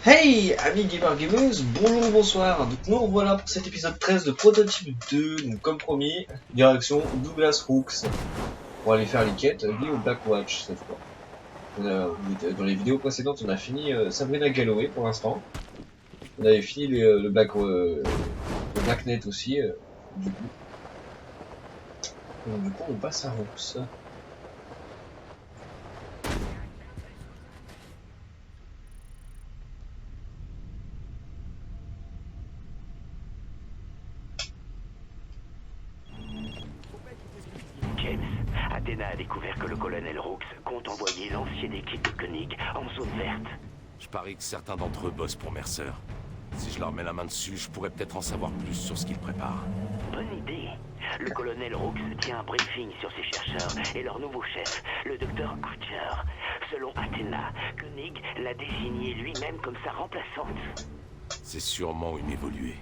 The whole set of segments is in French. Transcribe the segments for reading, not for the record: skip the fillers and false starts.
Hey amis gamers gameuses, bonjour, bonsoir. Donc nous revoilà pour cet épisode 13 de Prototype 2, donc comme promis, direction Douglas Rooks. On va aller faire les quêtes liées au Blackwatch cette fois. Dans les vidéos précédentes, on a fini Sabrina Galloway pour l'instant. On avait fini le Blacknet aussi, du coup. Donc du coup on passe à Rooks. James, Athéna a découvert que le colonel Rooks compte envoyer l'ancienne équipe de Koenig en zone verte. Je parie que certains d'entre eux bossent pour Mercer. Si je leur mets la main dessus, je pourrais peut-être en savoir plus sur ce qu'ils préparent. Bonne idée. Le colonel Rooks tient un briefing sur ses chercheurs et leur nouveau chef, le docteur Archer. Selon Athéna, Koenig l'a désigné lui-même comme sa remplaçante. C'est sûrement une évoluée.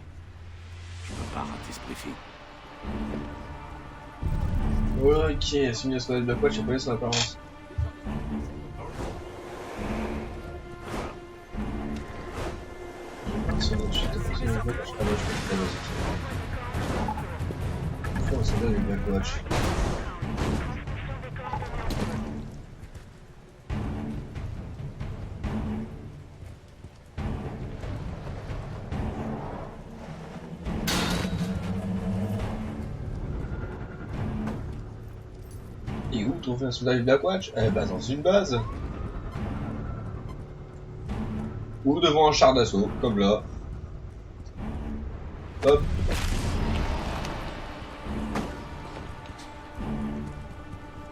Je peux pas rater ce briefing. Voilà, ok, c'est mieux sur le Blackwatch, j'ai pas vu son apparence. Sur notre suite, c'est le Blackwatch. Ah non, je peux pas comment ça donne le Blackwatch. Et où trouver un soldat du Blackwatch? Eh ben dans une base. Ou devant un char d'assaut, comme là. Hop.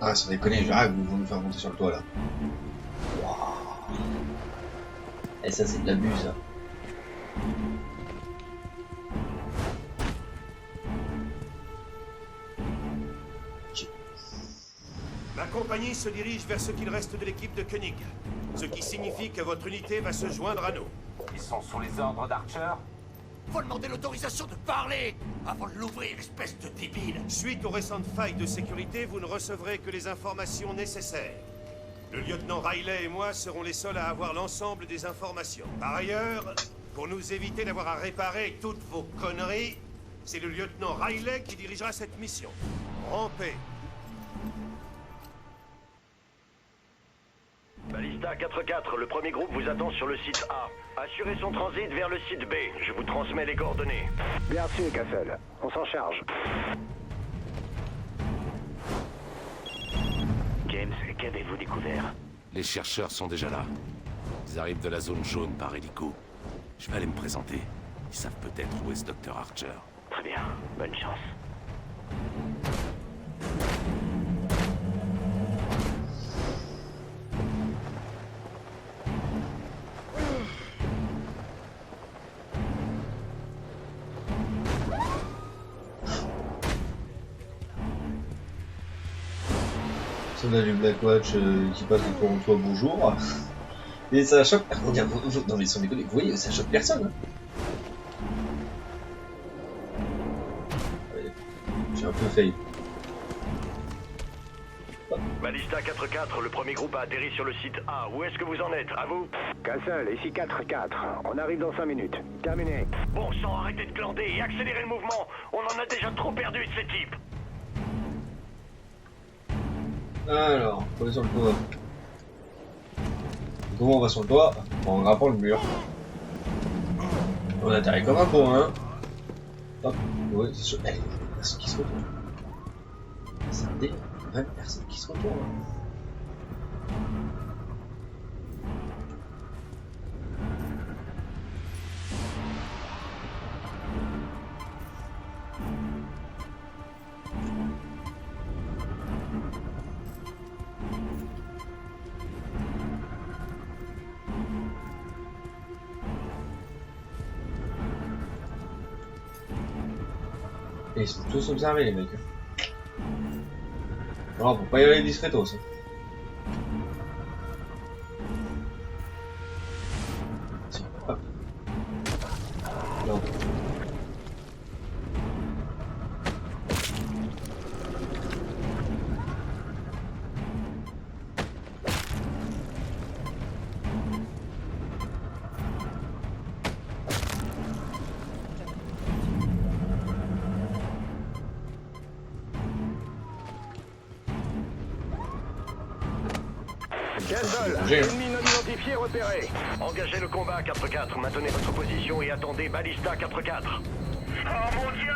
Ah, sans déconner, j'arrive, vous me faire monter sur le toit là. Waouh. Et ça, c'est de l'abus, ça. Ma compagnie se dirige vers ce qu'il reste de l'équipe de Koenig, ce qui signifie que votre unité va se joindre à nous. Ils sont sous les ordres d'Archer. Faut demander l'autorisation de parler avant de l'ouvrir, espèce de débile. Suite aux récentes failles de sécurité, vous ne recevrez que les informations nécessaires. Le lieutenant Riley et moi serons les seuls à avoir l'ensemble des informations. Par ailleurs, pour nous éviter d'avoir à réparer toutes vos conneries, c'est le lieutenant Riley qui dirigera cette mission. Rampez. Ballista 4-4, le premier groupe vous attend sur le site A. Assurez son transit vers le site B. Je vous transmets les coordonnées. Bien reçu, Castle. On s'en charge. James, qu'avez-vous découvert? Les chercheurs sont déjà là. Ils arrivent de la zone jaune par hélico. Je vais aller me présenter. Ils savent peut-être où est ce docteur Archer. Très bien, bonne chance. Soldat du Blackwatch qui passe de ton toit, bonjour. Et ça choque. Non mais sans déconner, vous voyez, ça choque personne. Hein. Ouais, j'ai un peu failli. Ballista 4-4, le premier groupe a atterri sur le site A. Où est-ce que vous en êtes? À vous? Castle, ici 4-4. On arrive dans 5 minutes. Terminé. Bon sang, arrêtez de glander et accélérez le mouvement. On en a déjà trop perdu de ces types. Alors, on est sur le toit. Comment on va sur le toit? En grimpant le mur. On atterrit comme un con, hein. Hop, ouais, c'est sûr. Eh, personne qui se retourne. C'est un délire. Même personne qui se retourne. Et ils sont tous observés, les mecs. Alors, faut pas y aller discretos. Hein. Si, hop. Non. Castle, bouger, hein. ennemi non identifié repéré. Engagez le combat 4-4. Maintenez votre position et attendez Ballista 4-4. Oh mon Dieu!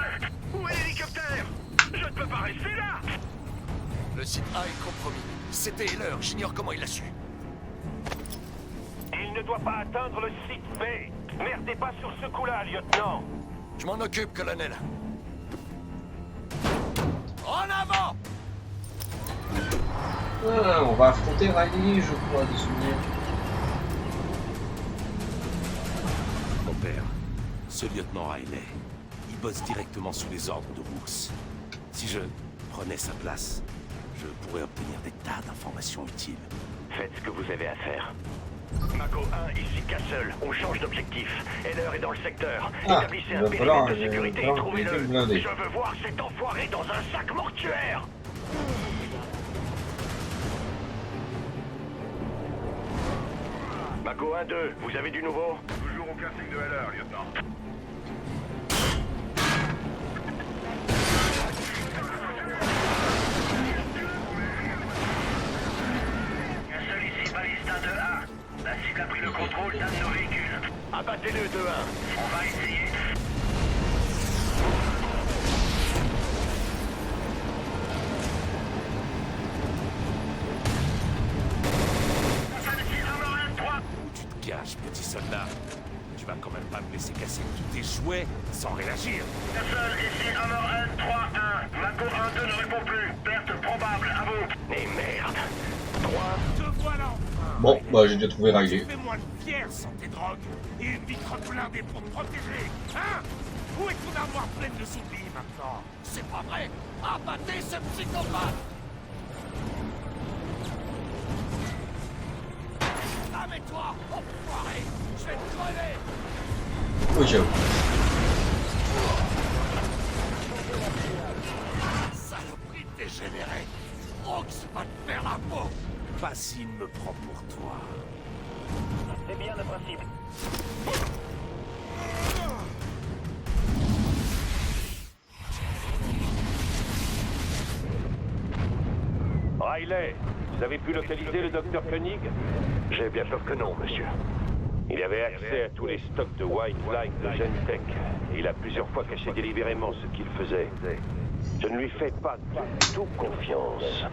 Où est l'hélicoptère? Je ne peux pas rester là! Le site A est compromis. C'était Heller, j'ignore comment il a su. Il ne doit pas atteindre le site B. Merdez pas sur ce coup-là, lieutenant. Je m'en occupe, colonel. En avant! Ah, on va affronter Riley, je crois, de souvenir. Mon père, ce lieutenant Riley, il bosse directement sous les ordres de Brooks. Si je prenais sa place, je pourrais obtenir des tas d'informations utiles. Faites ce que vous avez à faire. Mako 1, ici Castle. On change d'objectif. Heller est dans le secteur. Ah, Établissez il un va falloir périmètre de sécurité et un trouvez-le. véhicule blindé. Je veux voir cet enfoiré dans un sac mortuaire. Mako 1-2, vous avez du nouveau? Toujours aucun signe de Heller, lieutenant. Castle ici, Ballista 2A. La cible a pris le contrôle d'un de nos véhicules. Abattez-le 2-1. On va essayer. Où tu te caches, petit soldat? Tu vas quand même pas me laisser casser tous tes jouets sans réagir. Castle ici, Hammer 1, 3-1. Mako 1-2 ne répond plus. Perte probable, à vous. Mais merde. 3. Te voilà enfin. Bon, bah j'ai déjà trouvé Riley. Fais-moi le fier sans tes drogues et une vitre blindée pour te protéger. Hein? Où est ton armoire pleine de souris maintenant? C'est pas vrai! Abattez ce psychopathe! Ramène-toi, enfoiré! Je vais te crever! Oui, j'avoue. Saloperie dégénérée! Rox va te faire la peau! Pas s'il me prend pour toi. C'est bien le principe. Riley, vous avez pu localiser le docteur Koenig? J'ai bien peur que non, monsieur. Il avait accès à tous les stocks de White Light de Genentech. Et il a plusieurs fois caché délibérément ce qu'il faisait. Je ne lui fais pas du tout confiance.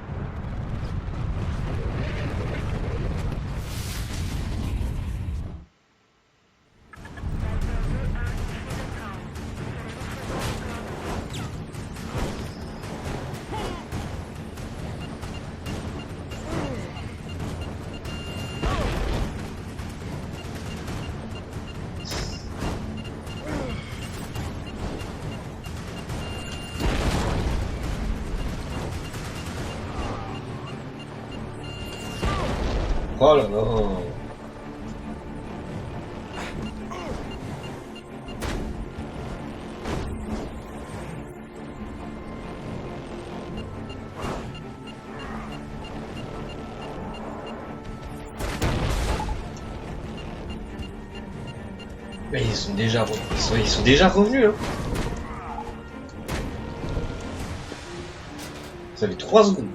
Oh là là. Mais ils sont déjà revenus, hein. Ça fait 3 secondes.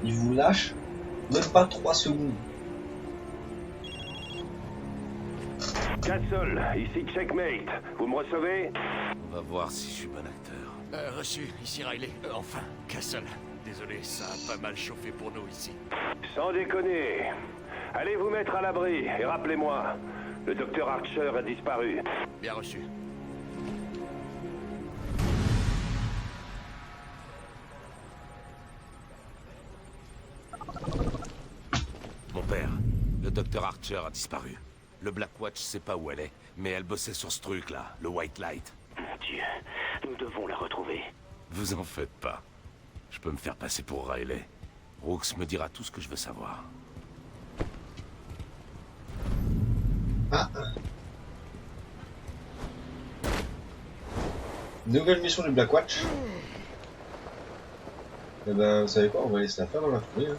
Ils vous lâchent même pas 3 secondes. Castle, ici Checkmate. Vous me recevez? On va voir si je suis bon acteur. Reçu, ici Riley. Enfin, Castle. Désolé, ça a pas mal chauffé pour nous ici. Sans déconner. Allez vous mettre à l'abri et rappelez-moi. Le docteur Archer a disparu. Bien reçu. Mon père, le docteur Archer a disparu. Le Blackwatch sait pas où elle est, mais elle bossait sur ce truc-là, le White Light. Mon Dieu, nous devons la retrouver. Vous en faites pas. Je peux me faire passer pour Riley. Brooks me dira tout ce que je veux savoir. Ah. Nouvelle mission du Blackwatch. Eh ben, vous savez quoi, on va laisser la faire dans la foulée. Hein.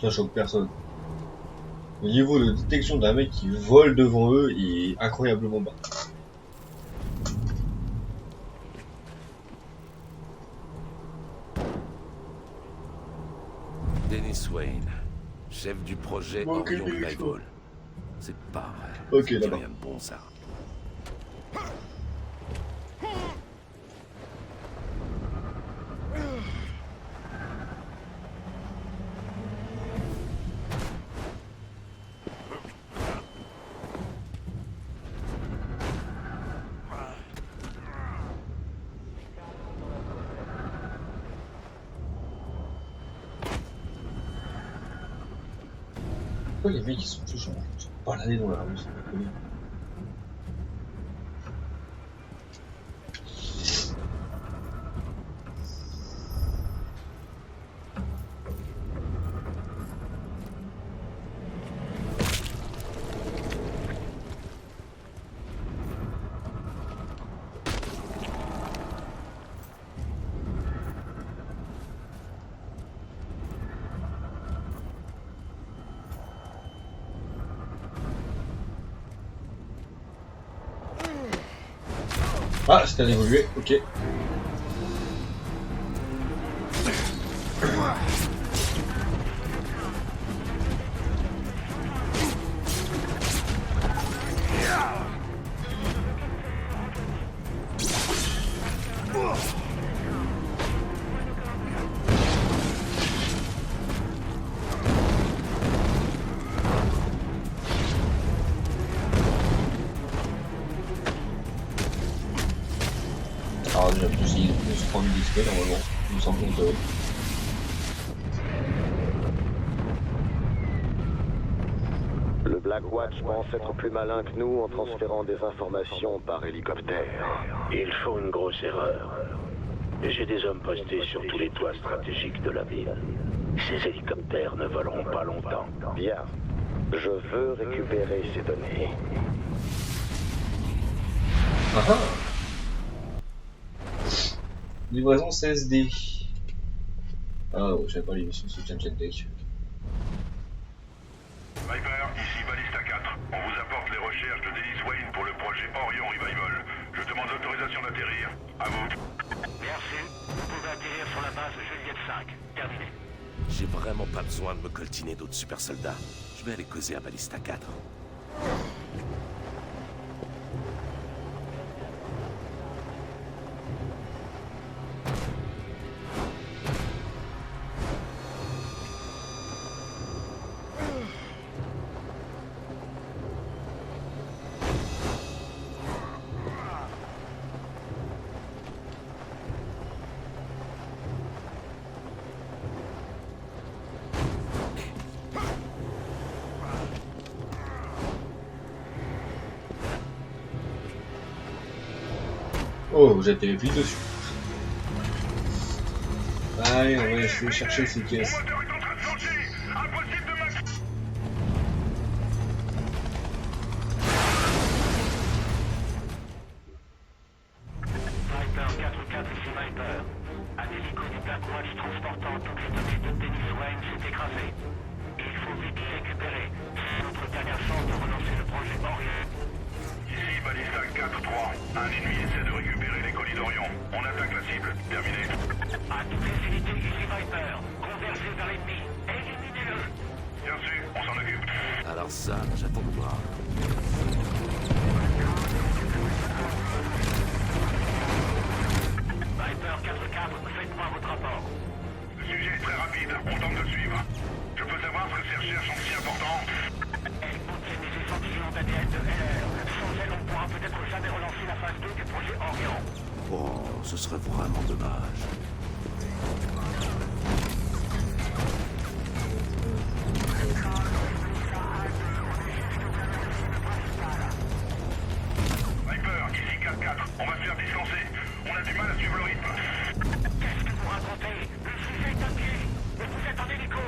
Ça choque personne. Le niveau de détection d'un mec qui vole devant eux est incroyablement bas. Dennis Wayne, chef du projet Ok, Orion Dennis. Revival. C'est pas vrai. Ok, C'est d'accord. rien de bon, ça. Pourquoi les mecs ils sont tous en train de se balader dans la rue, c'est pas connu. Ah, c'était un évolué, ok. Alors déjà plus il peut se prendre discret normalement, il me semble que Le Black Watch pense être plus malin que nous en transférant des informations par hélicoptère. Ils font une grosse erreur. J'ai des hommes postés sur tous les toits stratégiques de la ville. Ces hélicoptères ne voleront pas longtemps. Bien. Je veux récupérer ces données. Ah ah. Livraison CSD. Ah ouais, j'avais pas les missions sur Jam Deck. Viper, ici Ballista 4. On vous apporte les recherches de Dennis Wayne pour le projet Orion Revival. Je demande l'autorisation d'atterrir. À vous. Merci. Vous pouvez atterrir sur la base Juliette 5. Terminé. J'ai vraiment pas besoin de me coltiner d'autres super soldats. Je vais aller causer à Ballista 4. Oh, j'ai été vite dessus. Allez, on va essayer de chercher ces caisses. Le moteur est en train de flancher. Impossible de max. Viper 4-4 ici Viper. Un hélico du Black Watch transportant toutes les données de Dennis Wayne s'est écrasé. Il faut vite les récupérer. C'est notre dernière chance de relancer le projet Orion. Ici Ballista 4-3. Un ennemi essaie de récupérer les colis d'Orion. On attaque la cible. Terminé. À toutes les unités ici Viper. Convergez vers l'ennemi. Éliminez-le. Bien sûr, on s'en occupe. Alors ça, j'attends de voir. Viper 4-4, faites-moi votre rapport. Le sujet est très rapide. On tente de le suivre. Je peux savoir ce que ces recherches sont si importantes. Elles contiennent des échantillons d'ADN de LR. Sans elles, on pourra peut-être jamais relancer la phase 2 du projet Orion. Oh, ce serait vraiment dommage. Viper, ici 4-4. On va se faire distancer. On a du mal à suivre le rythme. Qu'est-ce que vous racontez? Le sujet est à pied. Et vous êtes en hélico.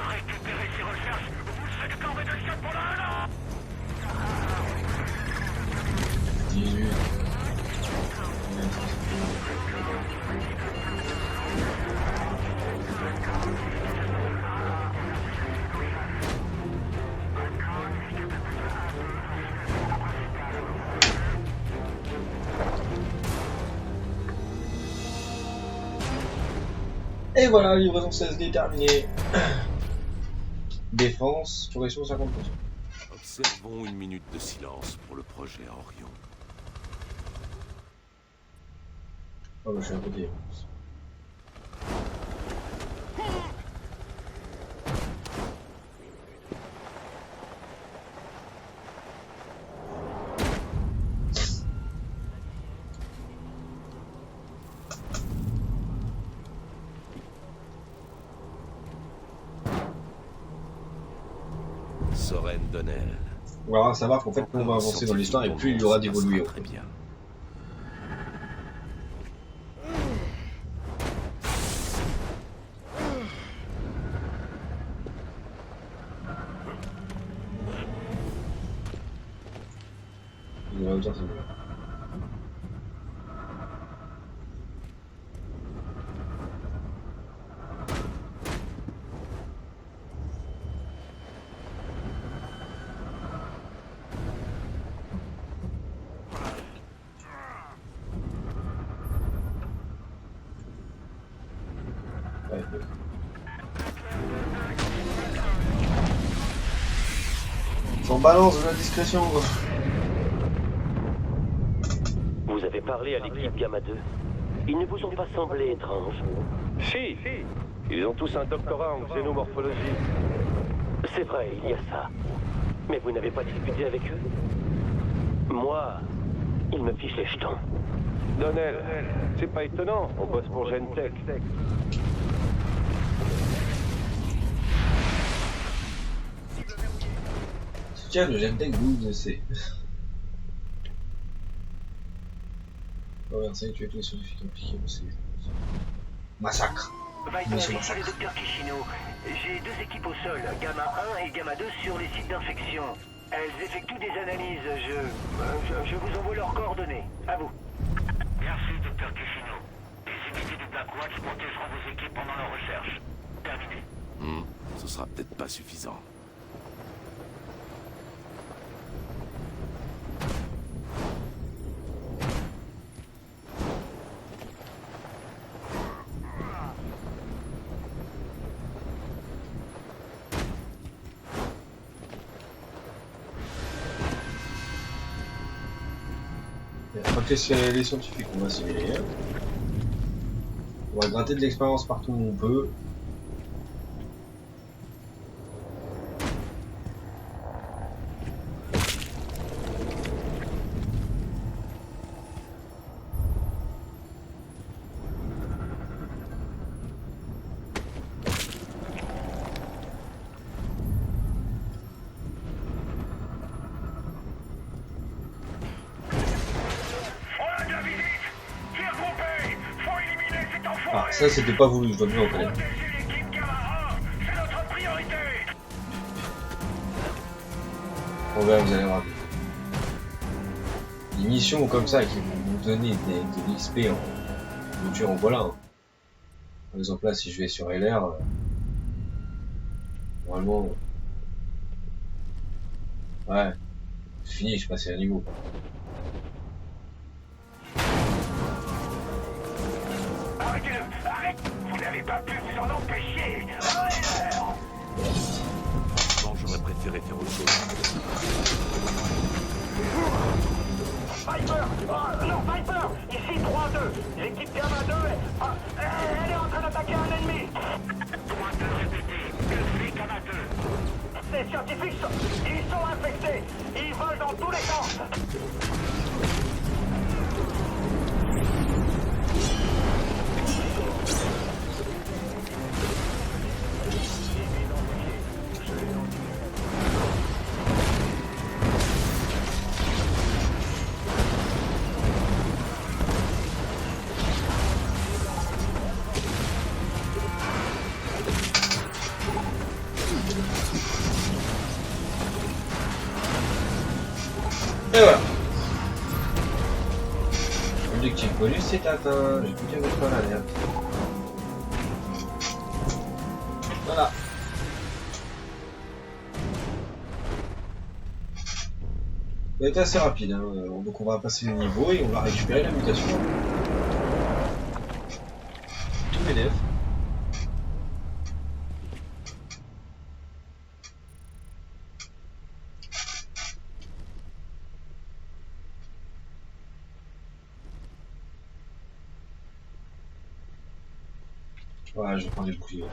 Récupérez ces recherches ou vous serez corvée de chiottes pendant 1 an. 18. Et voilà, livraison CSD terminée. Défense, progression 50%. Observons une minute de silence pour le projet Orion. Oh bah je suis à côté. Soren Donnell. On va savoir qu'en fait, plus on va avancer dans l'histoire et plus il y aura d'évoluer. Très bien. Il va autant, c'est mieux. Ouais, ouais. J'en balance de la discrétion. Vous avez parlé à l'équipe Gamma 2. Ils ne vous ont pas semblé étranges. Si. Ils ont tous un doctorat en xénomorphologie. C'est vrai, il y a ça. Mais vous n'avez pas discuté avec eux? Moi, ils me fichent les jetons. Donnell, c'est pas étonnant, on bosse pour Gentech. Soutien de Gentech 12C. Renverser et tuer tous les scientifiques impliqués au CV. Massacre. Viper, ici le docteur Kishino. J'ai deux équipes au sol, Gamma 1 et Gamma 2 sur les sites d'infection. Elles effectuent des analyses. Je vous envoie leurs coordonnées. À vous. Merci, docteur Kishino. Les unités du Blackwatch protégeront vos équipes pendant leur recherche. Terminé. Ce sera peut-être pas suffisant. Ok, c'est les scientifiques qu'on va simuler. On va gratter de l'expérience partout où on peut. Ah, ça c'était pas voulu, je dois bien reconnaître. On verra, vous allez voir. Des missions comme ça qui vont nous donner de l'XP en voiture, en voilà. Hein. Par exemple là, si je vais sur LR, normalement... Ouais, c'est fini, je passe à un niveau. Arrêtez-le! Arrête! Vous n'avez pas pu vous en empêcher! Bon, j'aurais préféré faire autre chose. Viper! Oh, non, Viper! Ici 3-2! L'équipe Gamma 2 elle est en train d'attaquer un ennemi! 3-2 répété. Que fait Gamma 2? Ces scientifiques ils sont infectés! Ils volent dans tous les sens! Et voilà. Objectif bonus c'est atteint. J'ai plus qu'à mettre par l'alerte. Voilà. Ça va être assez rapide, hein. Donc on va passer le niveau et on va récupérer la mutation. Tout PDF. Ouais, je vais prendre les boucliers.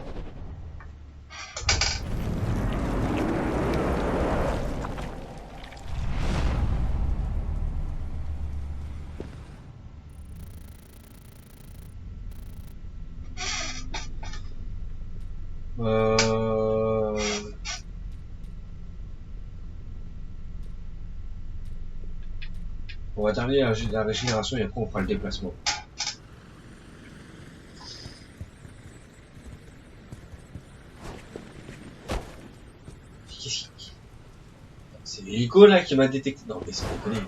On va terminer la régénération et après on fera le déplacement. Qu'est-ce qui... C'est l'hélico là qui m'a détecté. Non mais c'est déconné.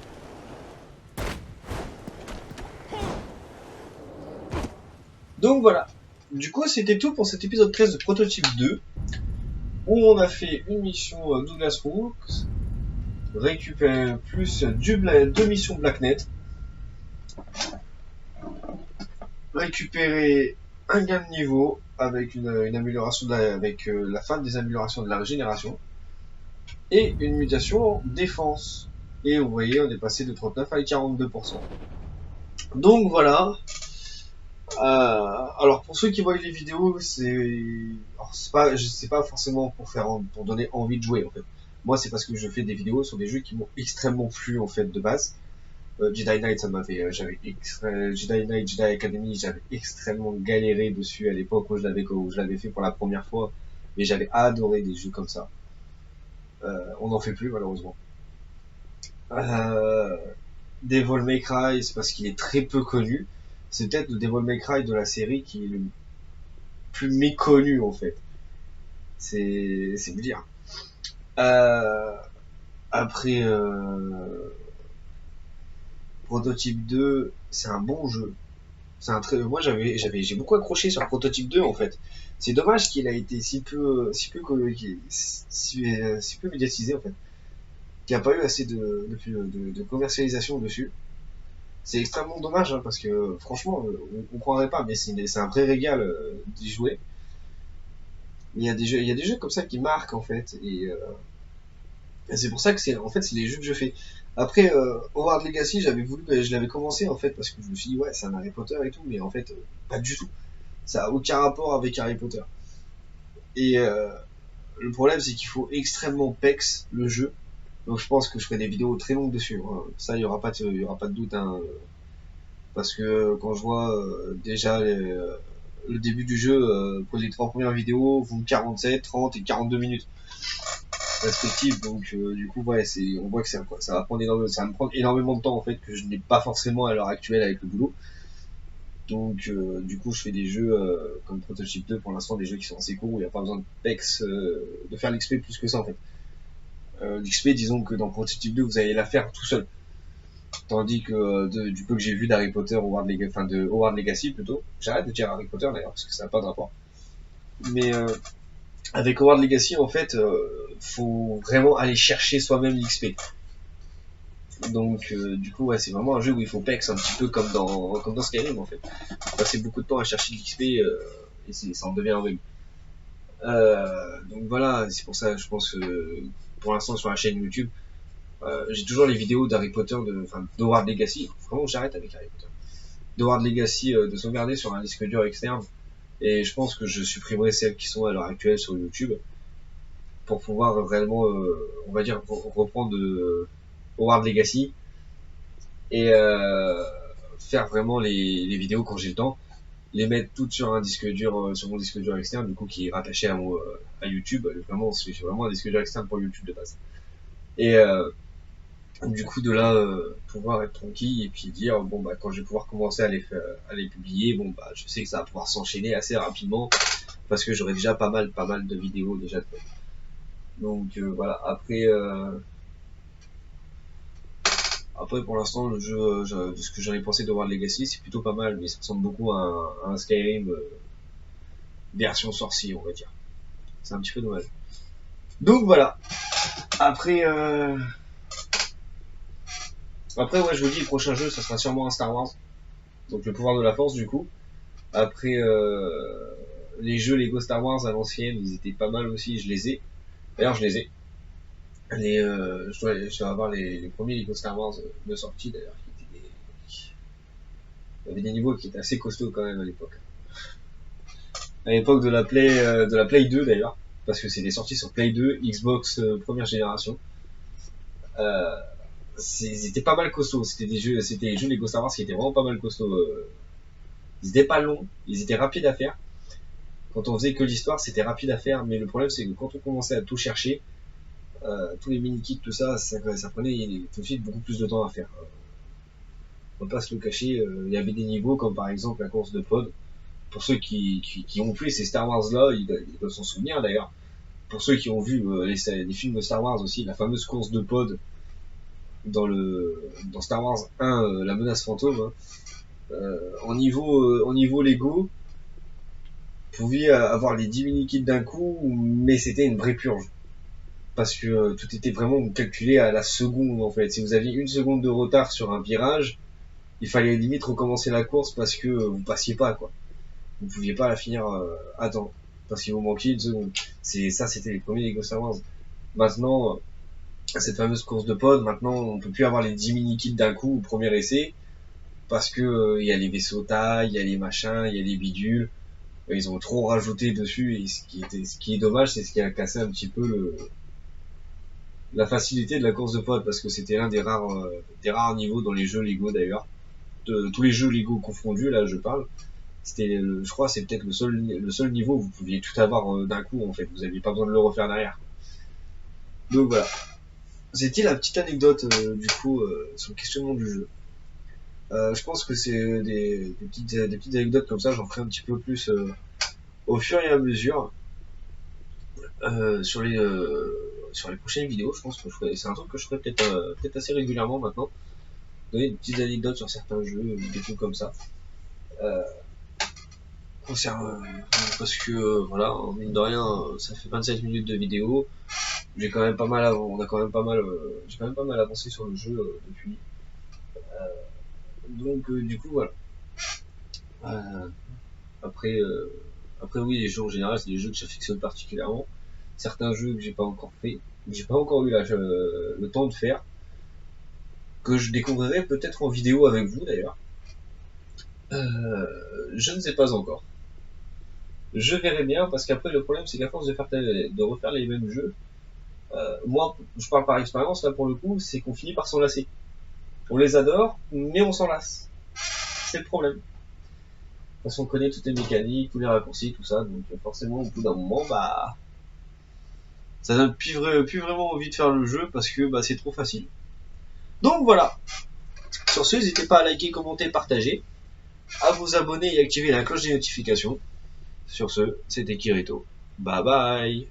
Donc voilà. Du coup c'était tout pour cet épisode 13 de Prototype 2. Où on a fait une mission Douglas Hawks. Récupérer plus deux missions Blacknet. Récupérer un gain de niveau avec une amélioration avec la fin des améliorations de la régénération et une mutation en défense. Et vous voyez, on est passé de 39 à 42%. Donc voilà. Alors pour ceux qui voient les vidéos, c'est pas forcément pour donner envie de jouer en fait. Moi c'est parce que je fais des vidéos sur des jeux qui m'ont extrêmement plu en fait de base. Jedi Knight, ça m'avait, Jedi Knight, Jedi Academy, j'avais extrêmement galéré dessus à l'époque où je l'avais fait pour la première fois, mais j'avais adoré des jeux comme ça. On n'en fait plus malheureusement. Devil May Cry, c'est parce qu'il est très peu connu. C'est peut-être le Devil May Cry de la série qui est le plus méconnu en fait. C'est vous dire. Après. Prototype 2, c'est un bon jeu. Moi j'ai beaucoup accroché sur Prototype 2 en fait. C'est dommage qu'il a été si peu médiatisé en fait. Qu'il n'y a pas eu assez de commercialisation dessus. C'est extrêmement dommage hein, parce que franchement, on croirait pas, mais c'est un vrai régal d'y jouer. Il y a des jeux comme ça qui marquent en fait et c'est pour ça que c'est les jeux que je fais. Après, Hogwarts Legacy, je l'avais commencé en fait parce que je me suis dit ouais c'est un Harry Potter et tout, mais en fait pas du tout. Ça a aucun rapport avec Harry Potter. Et le problème c'est qu'il faut extrêmement pex le jeu, donc je pense que je ferai des vidéos très longues dessus. Hein. Ça il y aura pas de doute hein, parce que quand je vois déjà le début du jeu, pour les 3 premières vidéos vont 47, 30 et 42 minutes. Respective, donc du coup ouais on voit que ça va me prendre énormément de temps en fait que je n'ai pas forcément à l'heure actuelle avec le boulot, donc du coup je fais des jeux comme Prototype 2 pour l'instant, des jeux qui sont assez courts où il n'y a pas besoin de pex de faire l'XP plus que ça en fait. L'XP disons que dans Prototype 2 vous allez la faire tout seul, tandis que du peu que j'ai vu d'Harry Potter de Hogwarts Legacy plutôt, j'arrête de dire Harry Potter d'ailleurs parce que ça n'a pas de rapport, mais avec Hogwarts Legacy en fait faut vraiment aller chercher soi-même l'XP. Donc du coup ouais c'est vraiment un jeu où il faut pex un petit peu comme dans Skyrim en fait. Faut passer beaucoup de temps à chercher l'XP et ça en devient horrible. Donc voilà, c'est pour ça je pense que pour l'instant sur la chaîne YouTube j'ai toujours les vidéos d'Harry Potter d'Hogwarts Legacy. Vraiment j'arrête avec Harry Potter. D'Hogwarts Legacy de sauvegarder sur un disque dur externe. Et je pense que je supprimerai celles qui sont à l'heure actuelle sur YouTube pour pouvoir réellement, on va dire, reprendre Hogwarts Legacy et faire vraiment les vidéos quand j'ai le temps, les mettre toutes sur un disque dur, sur mon disque dur externe, du coup qui est rattaché à YouTube. Vraiment, c'est vraiment un disque dur externe pour YouTube de base. Et du coup de là pouvoir être tranquille et puis dire bon bah quand je vais pouvoir commencer à les publier, bon bah je sais que ça va pouvoir s'enchaîner assez rapidement parce que j'aurai déjà pas mal de vidéos déjà de fait. Donc voilà, après pour l'instant le jeu de ce que j'en ai pensé de Hogwarts Legacy c'est plutôt pas mal, mais ça ressemble beaucoup à un Skyrim version sorcier on va dire. C'est un petit peu dommage. Donc voilà. Après ouais je vous dis le prochain jeu ça sera sûrement un Star Wars. Donc le pouvoir de la force du coup. Après les jeux Lego Star Wars à l'ancienne ils étaient pas mal aussi, je les ai. D'ailleurs je les ai. Je dois avoir les premiers Lego Star Wars de sortie d'ailleurs. Il y avait des niveaux qui étaient assez costauds quand même à l'époque. à l'époque de la Play 2 d'ailleurs, parce que c'était sorti sur Play 2, Xbox première génération. Ils étaient pas mal costauds, c'était des jeux Lego Star Wars qui étaient vraiment pas mal costauds. Ils étaient pas longs, ils étaient rapides à faire. Quand on faisait que l'histoire, c'était rapide à faire, mais le problème c'est que quand on commençait à tout chercher, tous les mini-kits, tout ça, ça prenait tout de suite beaucoup plus de temps à faire. On va pas se le cacher, il y avait des niveaux comme par exemple la course de pod. Pour ceux qui ont fait ces Star Wars là, ils doivent s'en souvenir d'ailleurs. Pour ceux qui ont vu les films de Star Wars aussi, la fameuse course de pod dans Star Wars 1, la menace fantôme, hein. En niveau Lego, vous pouviez avoir les 10 mini-kits d'un coup, mais c'était une vraie purge. Parce que tout était vraiment calculé à la seconde en fait. Si vous aviez une seconde de retard sur un virage, il fallait limite recommencer la course parce que vous passiez pas quoi. Vous pouviez pas la finir à temps parce qu'il vous manquait une seconde. C'était les premiers Lego Star Wars. Maintenant, cette fameuse course de pod, maintenant on peut plus avoir les 10 mini-kits d'un coup au premier essai parce que il y a les vaisseaux taille, il y a les machins, il y a les bidules. Ils ont trop rajouté dessus et ce qui est dommage, c'est ce qui a cassé un petit peu la facilité de la course de pod parce que c'était l'un des rares niveaux dans les jeux Lego d'ailleurs. De tous les jeux Lego confondus, là je parle. C'était, je crois, c'est peut-être le seul niveau où vous pouviez tout avoir d'un coup en fait. Vous n'aviez pas besoin de le refaire derrière. Donc voilà. C'était la petite anecdote du coup sur le questionnement du jeu. Je pense que c'est des petites anecdotes comme ça, j'en ferai un petit peu plus au fur et à mesure sur les prochaines vidéos. Je pense que c'est un truc que je ferai peut-être assez régulièrement maintenant. Donner des petites anecdotes sur certains jeux, des trucs comme ça. Parce que voilà, mine de rien, ça fait 27 minutes de vidéo. J'ai quand même pas mal j'ai quand même pas mal avancé sur le jeu depuis. Donc du coup voilà. Après oui, les jeux en général, c'est des jeux que j'affectionne particulièrement. Certains jeux que j'ai pas encore fait, que j'ai pas encore eu le temps de faire, que je découvrirai peut-être en vidéo avec vous d'ailleurs. Je ne sais pas encore. Je verrai bien parce qu'après le problème c'est qu'à force de refaire les mêmes jeux, moi je parle par expérience là pour le coup, c'est qu'on finit par s'en lasser. On les adore, mais on s'en lasse. C'est le problème. Parce qu'on connaît toutes les mécaniques, tous les raccourcis, tout ça, donc forcément au bout d'un moment, ça donne plus vraiment envie de faire le jeu parce que c'est trop facile. Donc voilà. Sur ce, n'hésitez pas à liker, commenter, partager, à vous abonner et activer la cloche des notifications. Sur ce, c'était Kirito. Bye bye.